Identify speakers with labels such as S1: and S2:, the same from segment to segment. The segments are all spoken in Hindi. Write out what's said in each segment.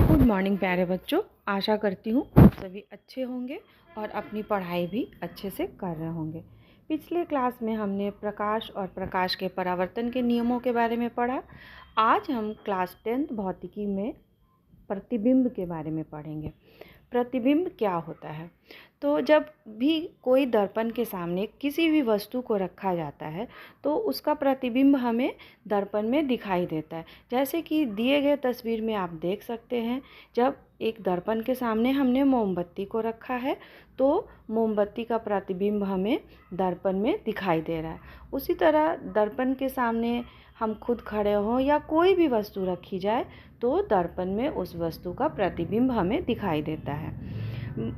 S1: गुड मॉर्निंग प्यारे बच्चों। आशा करती हूँ आप सभी अच्छे होंगे और अपनी पढ़ाई भी अच्छे से कर रहे होंगे। पिछले क्लास में हमने प्रकाश और प्रकाश के परावर्तन के नियमों के बारे में पढ़ा। आज हम क्लास 10th भौतिकी में प्रतिबिंब के बारे में पढ़ेंगे। प्रतिबिंब क्या होता है? तो जब भी कोई दर्पण के सामने किसी भी वस्तु को रखा जाता है तो उसका प्रतिबिंब हमें दर्पण में दिखाई देता है। जैसे कि दिए गए तस्वीर में आप देख सकते हैं, जब एक दर्पण के सामने हमने मोमबत्ती को रखा है तो मोमबत्ती का प्रतिबिंब हमें दर्पण में दिखाई दे रहा है। उसी तरह दर्पण के सामने हम खुद खड़े हों या कोई भी वस्तु रखी जाए तो दर्पण में उस वस्तु का प्रतिबिंब हमें दिखाई देता है।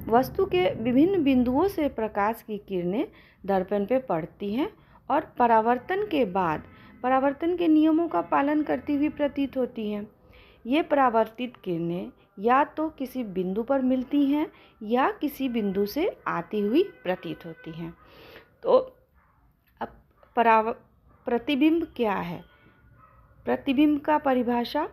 S1: वस्तु के विभिन्न बिंदुओं से प्रकाश की किरणें दर्पण पे पड़ती हैं और परावर्तन के बाद परावर्तन के नियमों का पालन करती हुई प्रतीत होती हैं। ये परावर्तित किरणें या तो किसी बिंदु पर मिलती हैं या किसी बिंदु से आती हुई प्रतीत होती हैं। तो अब प्रतिबिंब क्या है? प्रतिबिंब का परिभाषा: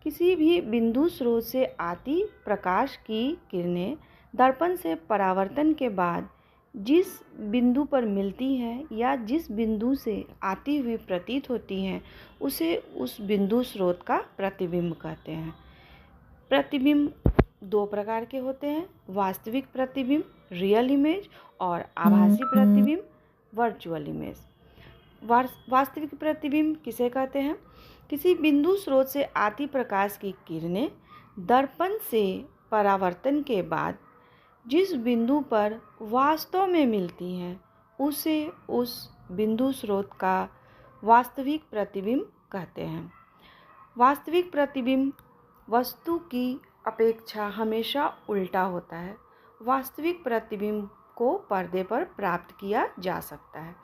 S1: किसी भी बिंदु स्रोत से आती प्रकाश की किरणें दर्पण से परावर्तन के बाद जिस बिंदु पर मिलती हैं या जिस बिंदु से आती हुई प्रतीत होती हैं उसे उस बिंदु स्रोत का प्रतिबिंब कहते हैं। प्रतिबिंब दो प्रकार के होते हैं: वास्तविक प्रतिबिंब रियल इमेज और आभासी प्रतिबिंब वर्चुअल इमेज। वास्तविक प्रतिबिंब किसे कहते हैं? किसी बिंदु स्रोत से आती प्रकाश की किरणें दर्पण से परावर्तन के बाद जिस बिंदु पर वास्तव में मिलती हैं उसे उस बिंदु स्रोत का वास्तविक प्रतिबिंब कहते हैं। वास्तविक प्रतिबिंब वस्तु की अपेक्षा हमेशा उल्टा होता है। वास्तविक प्रतिबिंब को पर्दे पर प्राप्त किया जा सकता है।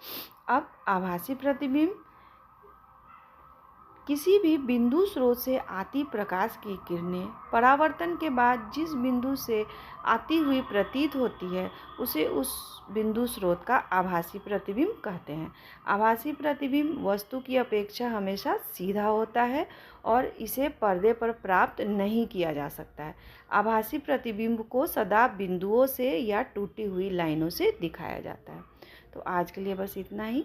S1: अब आभासी प्रतिबिंब: किसी भी बिंदु स्रोत से आती प्रकाश की किरणें परावर्तन के बाद जिस बिंदु से आती हुई प्रतीत होती है उसे उस बिंदु स्रोत का आभासी प्रतिबिंब कहते हैं। आभासी प्रतिबिंब वस्तु की अपेक्षा हमेशा सीधा होता है और इसे पर्दे पर प्राप्त नहीं किया जा सकता है। आभासी प्रतिबिंब को सदा बिंदुओं से या टूटी हुई लाइनों से दिखाया जाता है। तो आज के लिए बस इतना ही।